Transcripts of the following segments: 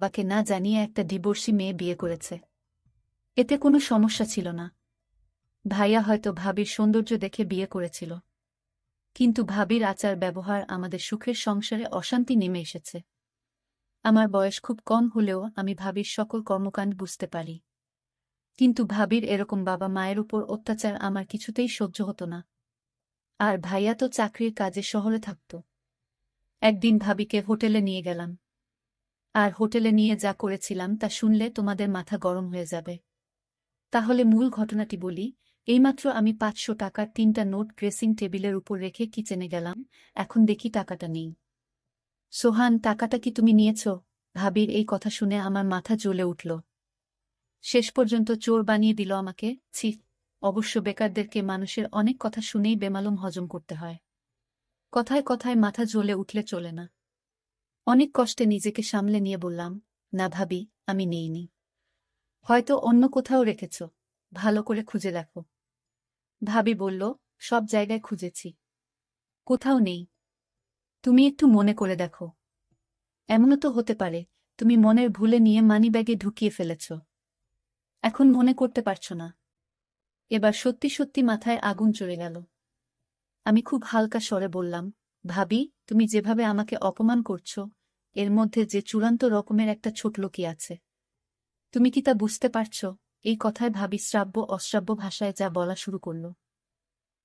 বাবাকে না জানিয়ে একটা ডিভোর্সি মেয়ে বিয়ে করেছে। এতে কোনো সমস্যা ছিল না। ভাইয়া হয়তো ভাবির সৌন্দর্য দেখে বিয়ে করেছিল। কিন্তু ভাবির আচার ব্যবহার আমাদের সুখের সংসারে অশান্তি নেমে এসেছে। আমার বয়স খুব কম হলেও আমি ভাবির সকল কর্মকাণ্ড বুঝতে পারি। কিন্তু ভাবির এরকম বাবা মায়ের উপর অত্যাচার আমার কিছুতেই সহ্য হতো না। আর ভাইয়া তো চাকরির কাজে শহরে থাকত। একদিন ভাবিকে হোটেলে নিয়ে গেলাম। আর হোটেলে নিয়ে যা করেছিলাম তা শুনলে তোমাদের মাথা গরম হয়ে যাবে। তাহলে মূল ঘটনাটি বলি। এইমাত্র আমি ৫০০ টাকার ৩টা নোট ড্রেসিং টেবিলের উপর রেখে কিচেনে গেলাম, এখন দেখি টাকাটা নেই। সোহান, টাকাটা কি তুমি নিয়েছ? ভাবির এই কথা শুনে আমার মাথা জ্বলে উঠল। শেষ পর্যন্ত চোর বানিয়ে দিল আমাকে। ছি! অবশ্য বেকারদেরকে মানুষের অনেক কথা শুনেই বেমালুম হজম করতে হয়। কথায় কথায় মাথা জ্বলে উঠলে চলে না। অনেক কষ্টে নিজেকে সামলে নিয়ে বললাম, না ভাবি, আমি নেইনি। হয়তো অন্য কোথাও রেখেছ, ভালো করে খুঁজে দেখো। ভাবি বলল, সব জায়গায় খুঁজেছি, কোথাও নেই। তুমি একটু মনে করে দেখো। এমনও তো হতে পারে তুমি মনের ভুলে নিয়ে মানিব্যাগে ঢুকিয়ে ফেলেছ, এখন মনে করতে পারছ না। এবার সত্যি সত্যি মাথায় আগুন চড়ে গেল। আমি খুব হালকা স্বরে বললাম, ভাবি, তুমি যেভাবে আমাকে অপমান করছ, এর মধ্যে যে চূড়ান্ত রকমের একটা ছোট লোকই আছে। তুমি কি তা বুঝতে পারছ? এই কথায় ভাবি শ্রাব্য অশ্রাব্য ভাষায় যা বলা শুরু করল।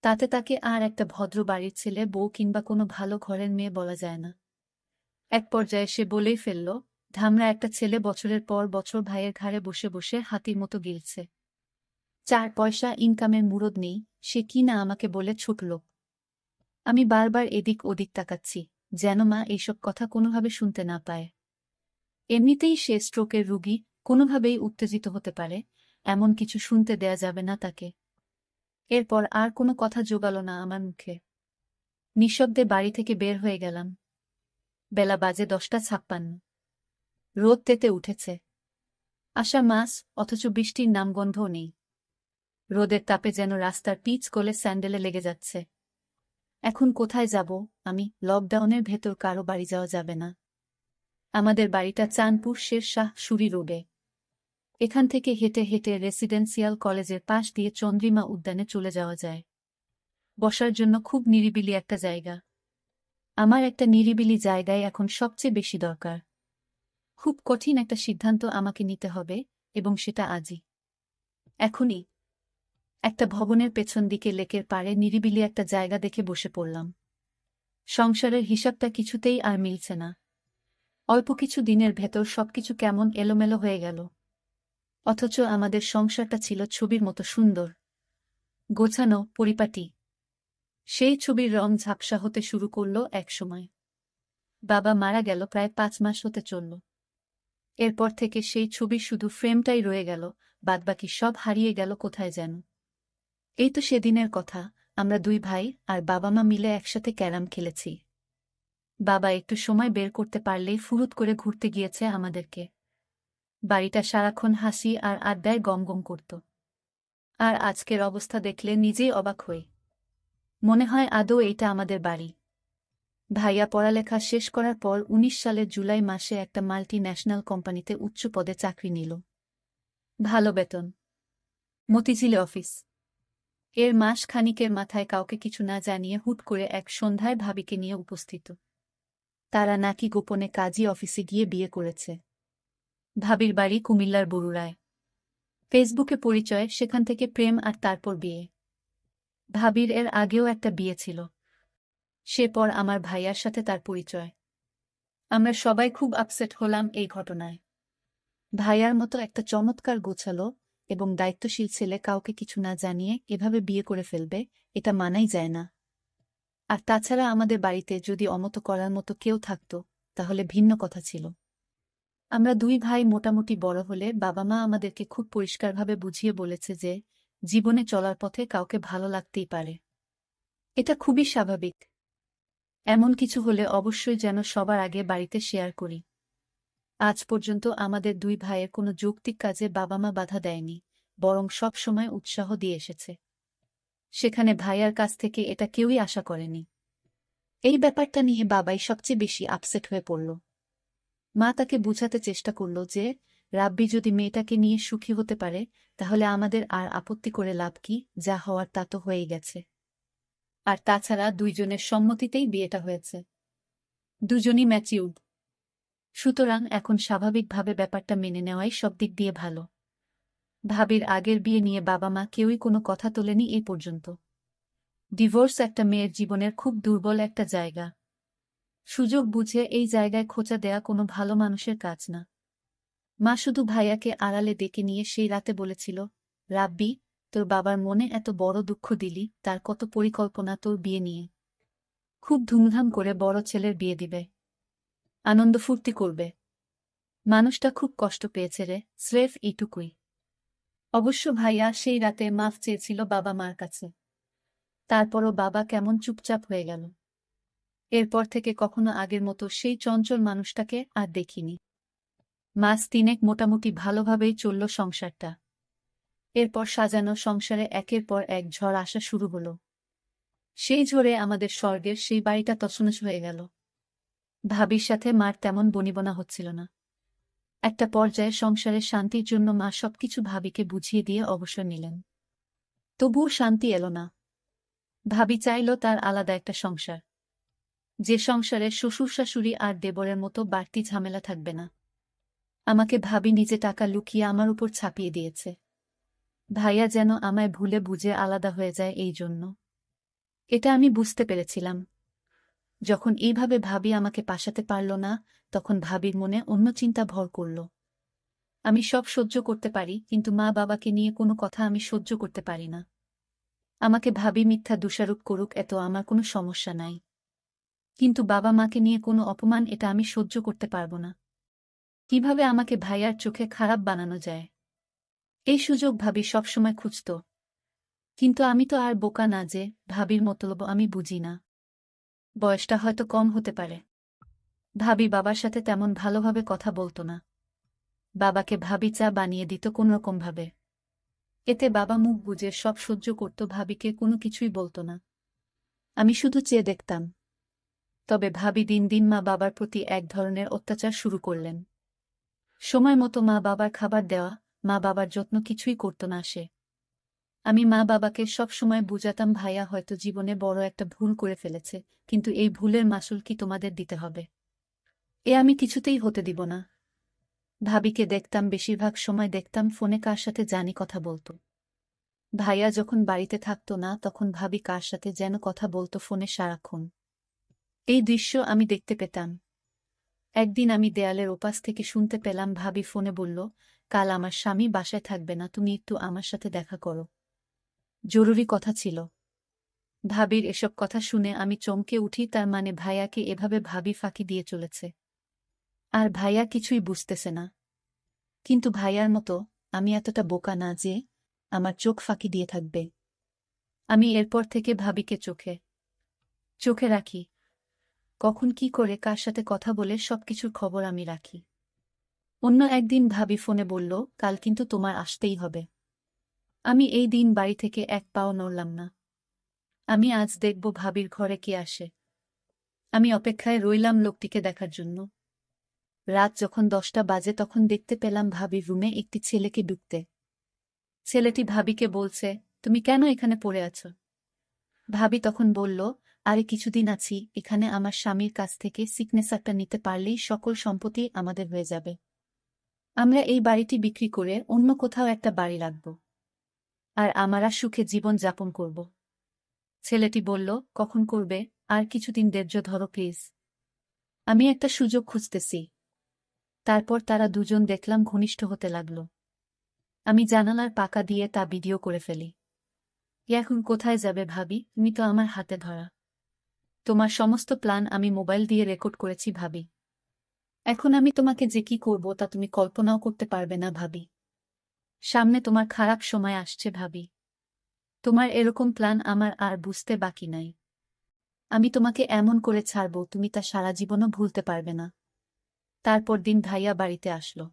তাতে তাকে আর একটা ভদ্র বাড়ির ছেলে, বউ কিংবা কোনো ভালো ঘরের মেয়ে বলা যায় না। এক পর্যায়ে সে বলেই ফেলল, ধামরা একটা ছেলে বছরের পর বছর ভাইয়ের ঘাড়ে বসে বসে হাতির মতো গিলছে। ৪ পয়সা ইনকামের মুরদ নেই, সে কি না আমাকে বলে ছোটলোক। আমি বারবার এদিক ওদিক তাকাচ্ছি, যেন মা এইসব কথা কোনোভাবে শুনতে না পায়। এমনিতেই সে স্ট্রোকের রুগী, কোনোভাবেই উত্তেজিত হতে পারে, এমন কিছু শুনতে দেয়া যাবে না তাকে। এরপর আর কোনো কথা জোগাল না আমার মুখে। নিঃশব্দে বাড়ি থেকে বের হয়ে গেলাম। বেলা বাজে 10টা 56। রোদ তেতে উঠেছে। আষাঢ় মাস, অথচ বৃষ্টির নামগন্ধও নেই। রোদের তাপে যেন রাস্তার পিচ গলে স্যান্ডেলে লেগে যাচ্ছে। এখন কোথায় যাব আমি? লকডাউনের ভেতর কারো বাড়ি যাওয়া যাবে না। আমাদের বাড়িটা চাঁদপুর শেরশাহ সুরি রোডে। এখান থেকে হেঁটে হেঁটে রেসিডেন্সিয়াল কলেজের পাশ দিয়ে চন্দ্রিমা উদ্যানে চলে যাওয়া যায়। বসার জন্য খুব নিরিবিলি একটা জায়গা। আমার একটা নিরিবিলি জায়গায় এখন সবচেয়ে বেশি দরকার। খুব কঠিন একটা সিদ্ধান্ত আমাকে নিতে হবে, এবং সেটা আজই, এখনই। একটা ভবনের পেছন দিকে লেকের পাড়ে নিরিবিলি একটা জায়গা দেখে বসে পড়লাম। সংসারের হিসাবটা কিছুতেই আর মিলছে না। অল্প কিছু দিনের ভেতর সবকিছু কেমন এলোমেলো হয়ে গেল। অথচ আমাদের সংসারটা ছিল ছবির মতো সুন্দর, গোছানো, পরিপাটি। সেই ছবির রং ঝাপসা হতে শুরু করল একসময়। বাবা মারা গেল প্রায় 5 মাস হতে চলল। এরপর থেকে সেই ছবির শুধু ফ্রেমটাই রয়ে গেল, বাদবাকি সব হারিয়ে গেল কোথায় যেন। এই তো সেদিনের কথা, আমরা 2 ভাই আর বাবা মা মিলে একসাথে ক্যারাম খেলেছি। বাবা একটু সময় বের করতে পারলেই ফুরুত করে ঘুরতে গিয়েছে আমাদেরকে। বাড়িটা সারাক্ষণ হাসি আর আড্ডায় গমগম করত। আর আজকের অবস্থা দেখলে নিজেই অবাক হই। মনে হয় আদৌ এইটা আমাদের বাড়ি। ভাইয়া পড়ালেখা শেষ করার পর 19 সালের জুলাই মাসে একটা মাল্টি ন্যাশনাল কোম্পানিতে উচ্চ পদে চাকরি নিল। ভালো বেতন, মতিঝিলে অফিস। এর মাস খানিকের মাথায় কাউকে কিছু না জানিয়ে হুট করে এক সন্ধ্যায় ভাবিকে নিয়ে উপস্থিত। তারা নাকি গোপনে কাজী অফিসে গিয়ে বিয়ে করেছে। ভাবির বাড়ি কুমিল্লার বরুড়ায়। ফেসবুকে পরিচয়, সেখান থেকে প্রেম, আর তারপর বিয়ে। ভাবির এর আগেও একটা বিয়ে ছিল। সে পর আমার ভাইয়ার সাথে তার পরিচয়। আমরা সবাই খুব আপসেট হলাম এই ঘটনায়। ভাইয়ার মতো একটা চমৎকার গোছালো এবং দায়িত্বশীল ছেলে কাউকে কিছু না জানিয়ে এভাবে বিয়ে করে ফেলবে, এটা মানাই যায় না। আর তাছাড়া আমাদের বাড়িতে যদি অমতো করার মতো কেউ থাকত, তাহলে ভিন্ন কথা ছিল। আমরা 2 ভাই মোটামুটি বড় হলে বাবা মা আমাদেরকে খুব পরিষ্কারভাবে বুঝিয়ে বলেছে যে জীবনে চলার পথে কাউকে ভালো লাগতেই পারে। এটা খুবই স্বাভাবিক। এমন কিছু হলে অবশ্যই যেন সবার আগে বাড়িতে শেয়ার করি। আজ পর্যন্ত আমাদের 2 ভাইয়ের কোনো যৌক্তিক কাজে বাবা মা বাধা দেয়নি, বরং সব সময় উৎসাহ দিয়ে এসেছে। সেখানে ভাইয়ার কাছ থেকে এটা কেউই আশা করেনি। এই ব্যাপারটা নিয়ে বাবাই সবচেয়ে বেশি আপসেট হয়ে পড়ল। মা তাকে বুঝাতে চেষ্টা করল যে রাব্বি যদি মেয়েটাকে নিয়ে সুখী হতে পারে তাহলে আমাদের আর আপত্তি করে লাভ কি, যা হওয়ার তা তো হয়েই গেছে। আর তাছাড়া দুইজনের সম্মতিতেই বিয়েটা হয়েছে, দুজনই ম্যাচিউর্ড, সুতরাং এখন স্বাভাবিকভাবে ব্যাপারটা মেনে নেওয়াই সব দিক দিয়ে ভালো। ভাবির আগের বিয়ে নিয়ে বাবা মা কেউই কোনো কথা তোলেনি এই পর্যন্ত। ডিভোর্স একটা মেয়ের জীবনের খুব দুর্বল একটা জায়গা। সুযোগ বুঝে এই জায়গায় খোঁচা দেয়া কোনো ভালো মানুষের কাজ না। মা শুধু ভাইয়াকে আড়ালে ডেকে নিয়ে সেই রাতে বলেছিল, রাব্বি, তোর বাবার মনে এত বড় দুঃখ দিলি, তার কত পরিকল্পনা তোর বিয়ে নিয়ে। খুব ধুমধাম করে বড় ছেলের বিয়ে দিবে, আনন্দ ফুর্তি করবে। মানুষটা খুব কষ্ট পেয়েছে রে, স্রেফ এইটুকুই। অবশ্য ভাইয়া সেই রাতে মাফ চেয়েছিল বাবা মার কাছে। তারপরও বাবা কেমন চুপচাপ হয়ে গেল। এরপর থেকে কখনো আগের মতো সেই চঞ্চল মানুষটাকে আর দেখিনি। মাস তিনেক মোটামুটি ভালোভাবেই চলল সংসারটা। এরপর সাজানো সংসারে একের পর এক ঝড় আসা শুরু হলো। সেই ঝড়ে আমাদের স্বর্গের সেই বাড়িটা তছনছ হয়ে গেল। ভাবির সাথে মার তেমন বনিবনা হচ্ছিল না। একটা পর্যায়ে সংসারের শান্তির জন্য মা সবকিছু ভাবিকে বুঝিয়ে দিয়ে অবসর নিলেন। তবুও শান্তি এলো না। ভাবি চাইল তার আলাদা একটা সংসার, যে সংসারে শ্বশুর শাশুড়ি আর দেবরের মতো বাড়তি ঝামেলা থাকবে না। আমাকে ভাবি নিজে টাকা লুকিয়ে আমার উপর ছাপিয়ে দিয়েছে। ভাইয়া যেন আমায় ভুলে বুঝে আলাদা হয়ে যায় এই জন্য। এটা আমি বুঝতে পেরেছিলাম। যখন এইভাবে ভাবি আমাকে পাশাতে পারল না, তখন ভাবির মনে অন্য চিন্তা ভর করল। আমি সব সহ্য করতে পারি, কিন্তু মা বাবাকে নিয়ে কোনো কথা আমি সহ্য করতে পারি না। আমাকে ভাবি মিথ্যা দোষারোপ করুক, এত আমার কোনো সমস্যা নাই, কিন্তু বাবা মাকে নিয়ে কোনো অপমান, এটা আমি সহ্য করতে পারব না। কিভাবে আমাকে ভাইয়ার চোখে খারাপ বানানো যায়, এই সুযোগ ভাবি সবসময় খুঁজত। কিন্তু আমি তো আর বোকা না যে ভাবির মতলব আমি বুঝি না। বয়সটা হয়তো কম হতে পারে। ভাবি বাবার সাথে তেমন ভালোভাবে কথা বলতো না। বাবাকে ভাবি চা বানিয়ে দিত কোনোরকমভাবে। এতে বাবা মুখ বুজে সব সহ্য করত, ভাবিকে কোনো কিছুই বলতো না। আমি শুধু চেয়ে দেখতাম। তবে ভাবি দিন দিন মা বাবার প্রতি এক ধরনের অত্যাচার শুরু করলেন। সময় মতো মা বাবার খাবার দেওয়া, মা বাবার যত্ন কিছুই করত না সে। আমি মা বাবাকে সব সময় বুঝাতাম, ভাইয়া হয়তো জীবনে বড় একটা ভুল করে ফেলেছে, কিন্তু এই ভুলের মাসুল কি তোমাদের দিতে হবে? এ আমি কিছুতেই হতে দিব না। ভাবিকে দেখতাম, বেশিরভাগ সময় দেখতাম ফোনে কার সাথে জানি কথা বলতো। ভাইয়া যখন বাড়িতে থাকতো না, তখন ভাবি কার সাথে যেন কথা বলতো ফোনে সারাক্ষণ। এই দৃশ্য আমি দেখতে পেতাম। একদিন আমি দেয়ালের ওপাশ থেকে শুনতে পেলাম ভাবি ফোনে বলল, কাল আমার স্বামী বাসায় থাকবে না, তুমি একটু আমার সাথে দেখা করো, জরুরি কথা ছিল। ভাবির এসব কথা শুনে আমি চমকে উঠি, তার মানে ভাইয়াকে এভাবে ভাবি ফাঁকি দিয়ে চলেছে। আর ভাইয়া কিছুই বুঝতেছে না। কিন্তু ভাইয়ার মতো আমি এতটা বোকা না যে আমার চোখ ফাঁকি দিয়ে থাকবে। আমি এরপর থেকে ভাবিকে চোখে চোখে রাখি। কখন কি করে কার সাথে কথা বলে সবকিছুর খবর আমি রাখি। অন্য একদিন ভাবি ফোনে বলল, কাল কিন্তু তোমার আসতেই হবে। আমি এই দিন বাড়ি থেকে এক পাও নড়লাম না। আমি আজ দেখব ভাবির ঘরে কে আসে। আমি অপেক্ষায় রইলাম লোকটিকে দেখার জন্য। রাত যখন 10টা বাজে, তখন দেখতে পেলাম ভাবির রুমে একটি ছেলেকে ঢুকতে। ছেলেটি ভাবিকে বলছে, তুমি কেন এখানে পড়ে আছো? ভাবি তখন বলল, আরে কিছুদিন আছি এখানে, আমার স্বামীর কাছ থেকে সিগনেচারটা নিতে পারলেই সকল সম্পত্তি আমাদের হয়ে যাবে। আমরা এই বাড়িটি বিক্রি করে অন্য কোথাও একটা বাড়ি রাখব, আর আমরা সুখে জীবন যাপন করব। ছেলেটি বলল, কখন করবে? আর কিছুদিন ধৈর্য ধরো প্লিজ, আমি একটা সুযোগ খুঁজতেছি। তারপর তারা দুজন দেখলাম ঘনিষ্ঠ হতে লাগল। আমি জানালার পাকা দিয়ে তা ভিডিও করে ফেলি। এখন কোথায় যাবে ভাবি? তুমি তো আমার হাতে ধরা। তোমার সমস্ত প্ল্যান আমি মোবাইল দিয়ে রেকর্ড করেছি ভাবি। এখন আমি তোমাকে যে কি করব তা তুমি কল্পনাও করতে পারবে না ভাবি। সামনে তোমার খারাপ সময় আসছে ভাবি। তোমার এরকম প্ল্যান আমার আর বুঝতে বাকি নাই। আমি তোমাকে এমন করে ছাড়ব, তুমি তা সারা জীবনও ভুলতে পারবে না। তারপর দিন ভাইয়া বাড়িতে আসলো।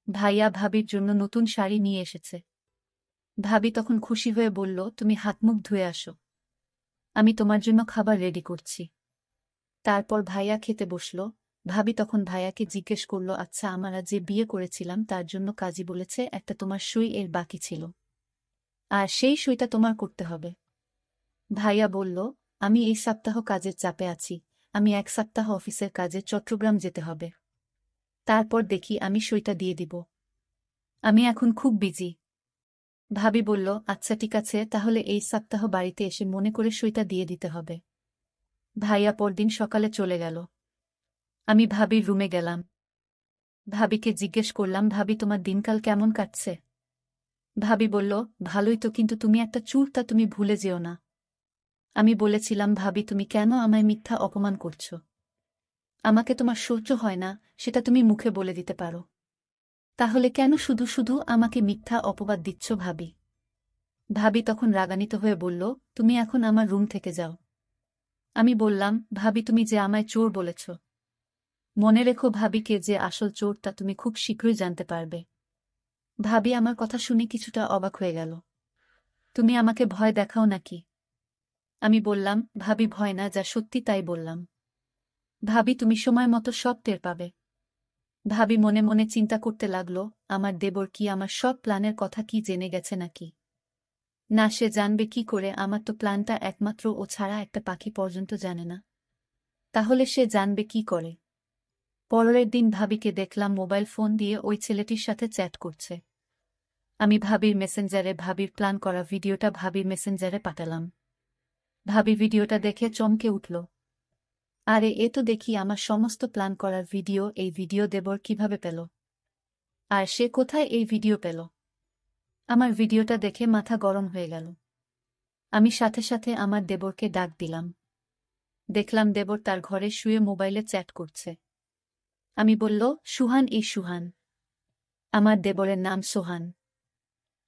ভাইয়া ভাবির জন্য নতুন শাড়ি নিয়ে এসেছে। ভাবি তখন খুশি হয়ে বলল, তুমি হাত মুখ ধুয়ে আসো, আমি তোমার জন্য খাবার রেডি করছি। তারপর ভাইয়া খেতে বসল। ভাবি তখন ভাইয়াকে জিজ্ঞেস করল, আচ্ছা আমরা যে বিয়ে করেছিলাম তার জন্য কাজী বলেছে একটা তোমার সই এর বাকি ছিল, আর সেই সইটা তোমার করতে হবে। ভাইয়া বলল, আমি এই সপ্তাহ কাজের চাপে আছি, আমি 1 সপ্তাহ অফিসের কাজে চট্টগ্রাম যেতে হবে, তারপর দেখি আমি সইটা দিয়ে দিব, আমি এখন খুব বিজি। ভাবি বলল, আচ্ছা ঠিক আছে, তাহলে এই সপ্তাহ বাড়িতে এসে মনে করে সইটা দিয়ে দিতে হবে। ভাইয়া পরদিন সকালে চলে গেল। আমি ভাবির রুমে গেলাম। ভাবিকে জিজ্ঞেস করলাম, ভাবি তোমার দিনকাল কেমন কাটছে? ভাবি বলল, ভালোই তো, কিন্তু তুমি একটা চুলটা তুমি ভুলে যেও না। আমি বলেছিলাম, ভাবি তুমি কেন আমায় মিথ্যা অপমান করছো? আমাকে তোমার সহ্য হয় না, সেটা তুমি মুখে বলে দিতে পারো। তাহলে কেন শুধু শুধু আমাকে মিথ্যা অপবাদ দিচ্ছ ভাবি? ভাবি তখন রাগান্বিত হয়ে বলল, তুমি এখন আমার রুম থেকে যাও। আমি বললাম, ভাবি তুমি যে আমায় চোর বলেছ, মনে রেখো ভাবিকে যে আসল চোরটা তুমি খুব শীঘ্রই জানতে পারবে। ভাবি আমার কথা শুনে কিছুটা অবাক হয়ে গেল। তুমি আমাকে ভয় দেখাও নাকি? আমি বললাম, ভাবি ভয় না, যা সত্যি তাই বললাম। ভাবি তুমি সময় মতো সব টের পাবে। ভাবি মনে মনে চিন্তা করতে লাগল, আমার দেবর কি আমার সব প্ল্যানের কথা কি জেনে গেছে নাকি? না, সে জানবে কি করে? আমার তো প্ল্যানটা একমাত্র ও ছাড়া একটা পাখি পর্যন্ত জানে না। তাহলে সে জানবে কি করে? পরের দিন ভাবিকে দেখলাম মোবাইল ফোন দিয়ে ওই ছেলেটির সাথে চ্যাট করছে। আমি ভাবির মেসেঞ্জারে ভাবির প্ল্যান করা ভিডিওটা ভাবির মেসেঞ্জারে পাঠালাম। ভাবি ভিডিওটা দেখে চমকে উঠল। আরে এ তো দেখি আমার সমস্ত প্ল্যান করার ভিডিও, এই ভিডিও দেবর কিভাবে পেল? আর সে কোথায় এই ভিডিও পেল? আমার ভিডিওটা দেখে মাথা গরম হয়ে গেল। আমি সাথে সাথে আমার দেবরকে ডাক দিলাম। দেখলাম দেবর তার ঘরে শুয়ে মোবাইলে চ্যাট করছে। আমি বলল, সুহান, এই সুহান। আমার দেবরের নাম সোহান।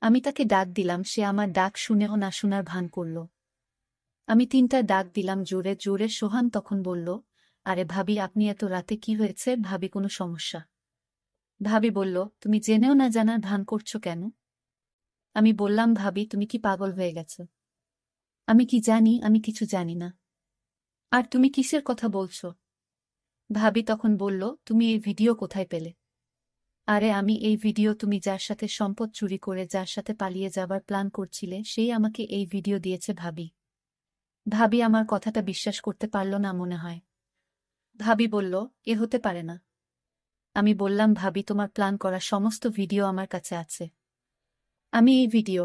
আমি তাকে ডাক দিলাম, সে আমার ডাক শুনেও না শোনার ভান করল। আমি 3টা ডাক দিলাম জোরে জোরে। সোহান তখন বলল, আরে ভাবি আপনি এত রাতে কি হয়েছে? ভাবি কোনো সমস্যা? ভাবি বলল, তুমি জেনেও না জানার ভান করছো কেন? আমি বললাম, ভাবি তুমি কি পাগল হয়ে গেছ? আমি কি জানি? আমি কিছু জানি না। আর তুমি কিসের কথা বলছো? ভাবি তখন বলল, তুমি এই ভিডিও কোথায় পেলে? আরে আমি এই ভিডিও, তুমি যার সাথে সম্পদ চুরি করে যার সাথে পালিয়ে যাবার প্ল্যান করছিলে সেই আমাকে এই ভিডিও দিয়েছে ভাবি। ভাবি আমার কথাটা বিশ্বাস করতে পারল না মনে হয়। ভাবি বলল, এ হতে পারে না। আমি বললাম, ভাবি তোমার প্ল্যান করা সমস্ত ভিডিও আমার কাছে আছে। আমি এই ভিডিও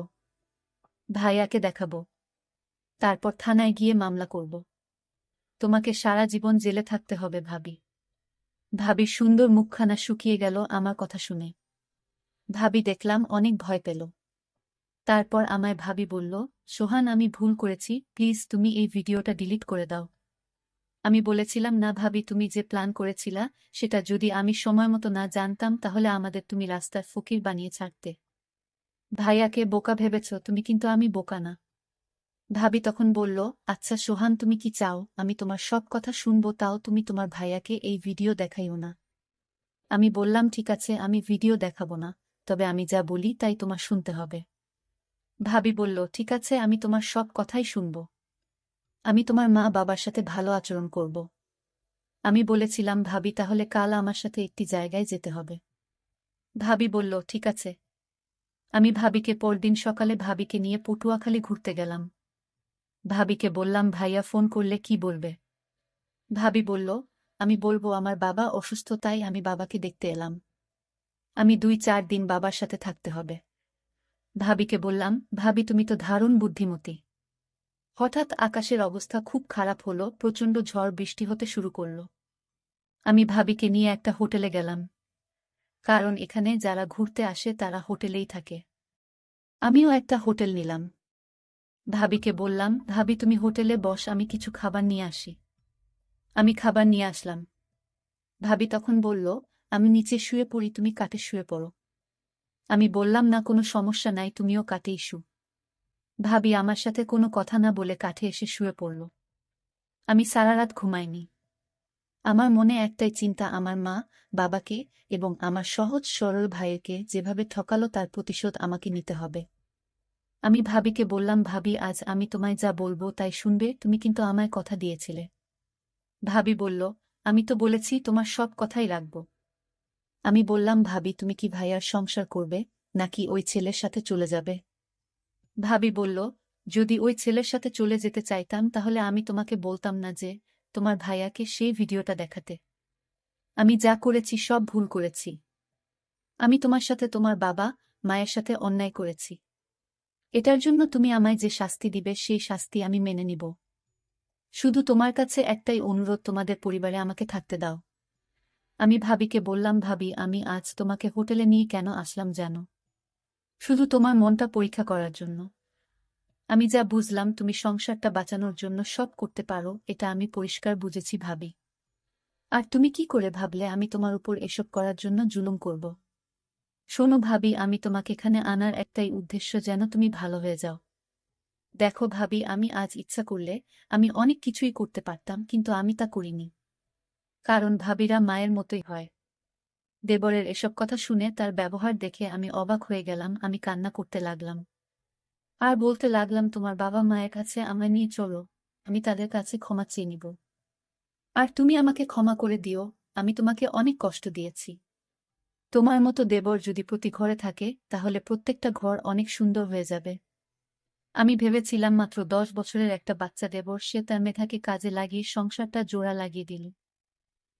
ভাইয়াকে দেখাবো, তারপর থানায় গিয়ে মামলা করব। তোমাকে সারা জীবন জেলে থাকতে হবে ভাবি। ভাবির সুন্দর মুখখানা শুকিয়ে গেল আমার কথা শুনে। ভাবি দেখলাম অনেক ভয় পেল। তারপর আমায় ভাবি বলল, সোহান আমি ভুল করেছি, প্লিজ তুমি এই ভিডিওটা ডিলিট করে দাও। আমি বলেছিলাম, না ভাবি, তুমি যে প্ল্যান করেছিলা সেটা যদি আমি সময়মতো না জানতাম তাহলে আমাদের তুমি রাস্তার ফকির বানিয়ে ছাড়তে। ভাইয়াকে বোকা ভেবেছ তুমি, কিন্তু আমি বোকা না। ভাবি তখন বলল, আচ্ছা সোহান তুমি কি চাও আমি তোমার সব কথা শুনবো, তাও তুমি তোমার ভাইয়াকে এই ভিডিও দেখাইও না? আমি বললাম, ঠিক আছে আমি ভিডিও দেখাবো না, তবে আমি যা বলি তাই তোমার শুনতে হবে। ভাবি বলল, ঠিক আছে আমি তোমার সব কথাই শুনব। আমি তোমার মা বাবার সাথে ভালো আচরণ করব। আমি বলেছিলাম, ভাবি তাহলে কাল আমার সাথে একটি জায়গায় যেতে হবে। ভাবি বলল, ঠিক আছে। আমি ভাবিকে পরদিন সকালে ভাবিকে নিয়ে পটুয়াখালী ঘুরতে গেলাম। ভাবিকে বললাম, ভাইয়া ফোন করলে কি বলবে? ভাবি বলল, আমি বলবো আমার বাবা অসুস্থ, তাই আমি বাবাকে দেখতে এলাম। আমি 2-4 দিন বাবার সাথে থাকতে হবে। ভাবিকে বললাম, ভাবি তুমি তো দারুণ বুদ্ধিমতী। হঠাৎ আকাশের অবস্থা খুব খারাপ হলো, প্রচণ্ড ঝড় বৃষ্টি হতে শুরু করল। আমি ভাবিকে নিয়ে একটা হোটেলে গেলাম, কারণ এখানে যারা ঘুরতে আসে তারা হোটেলেই থাকে। আমিও একটা হোটেল নিলাম। ভাবিকে বললাম, ভাবি তুমি হোটেলে বস, আমি কিছু খাবার নিয়ে আসি। আমি খাবার নিয়ে আসলাম। ভাবি তখন বলল, আমি নিচে শুয়ে পড়ি, তুমি কাঠে শুয়ে পড়ো। আমি বললাম, না কোনো সমস্যা নাই, তুমিও কাঠেই শু। ভাবি আমার সাথে কোনো কথা না বলে কাঠে এসে শুয়ে পড়ল। আমি সারা রাত ঘুমাইনি। আমার মনে একটাই চিন্তা, আমার মা বাবাকে এবং আমার সহজ সরল ভাইকে যেভাবে ঠকালো তার প্রতিশোধ আমাকে নিতে হবে। আমি ভাবিকে বললাম, ভাবি আজ আমি তোমায় যা বলবো তাই শুনবে, তুমি কিন্তু আমায় কথা দিয়েছিলে। ভাবি বলল, আমি তো বলেছি তোমার সব কথাই রাখব। আমি বললাম, ভাবি তুমি কি ভাইয়ার সংসার করবে নাকি ওই ছেলের সাথে চলে যাবে? ভাবি বলল, যদি ওই ছেলের সাথে চলে যেতে চাইতাম তাহলে আমি তোমাকে বলতাম না যে তোমার ভাইয়াকে সেই ভিডিওটা দেখাতে। আমি যা করেছি সব ভুল করেছি। আমি তোমার সাথে তোমার বাবা মায়ের সাথে অন্যায় করেছি। এটার জন্য তুমি আমায় যে শাস্তি দিবে সেই শাস্তি আমি মেনে নিব। শুধু তোমার কাছে একটাই অনুরোধ, তোমাদের পরিবারে আমাকে থাকতে দাও। আমি ভাবিকে বললাম, ভাবি আমি আজ তোমাকে হোটেলে নিয়ে কেন আসলাম জানো? শুধু তোমার মনটা পরীক্ষা করার জন্য। আমি যা বুঝলাম তুমি সংসারটা বাঁচানোর জন্য সব করতে পারো, এটা আমি পরিষ্কার বুঝেছি ভাবি। আর তুমি কি করে ভাবলে আমি তোমার উপর এসব করার জন্য জুলুম করব? শোনো ভাবি, আমি তোমাকে এখানে আনার একটাই উদ্দেশ্য, যেন তুমি ভালো হয়ে যাও। দেখো ভাবি, আমি আজ ইচ্ছা করলে আমি অনেক কিছুই করতে পারতাম, কিন্তু আমি তা করিনি। কারণ ভাবিরা মায়ের মতোই হয়। দেবরের এসব কথা শুনে তার ব্যবহার দেখে আমি অবাক হয়ে গেলাম। আমি কান্না করতে লাগলাম আর বলতে লাগলাম, তোমার বাবা মায়ের কাছে আমায় নিয়ে চলো, আমি তাদের কাছে ক্ষমা চেয়ে নিব। আর তুমি আমাকে ক্ষমা করে দিও, আমি তোমাকে অনেক কষ্ট দিয়েছি। তোমার মতো দেবর যদি প্রতি ঘরে থাকে তাহলে প্রত্যেকটা ঘর অনেক সুন্দর হয়ে যাবে। আমি ভেবেছিলাম মাত্র 10 বছরের একটা বাচ্চা দেবর, সে তার মেধাকে কাজে লাগিয়ে সংসারটা জোড়া লাগিয়ে দিল।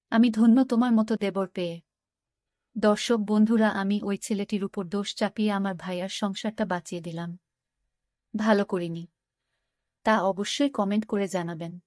আমি ধন্য তোমার মতো দেবর পেয়ে। দর্শক বন্ধুরা, আমি ওই ছেলেটির উপর দোষ চাপিয়ে আমার ভাইয়ার সংসারটা বাঁচিয়ে দিলাম। ভালো করিনি। তা অবশ্যই কমেন্ট করে জানাবেন।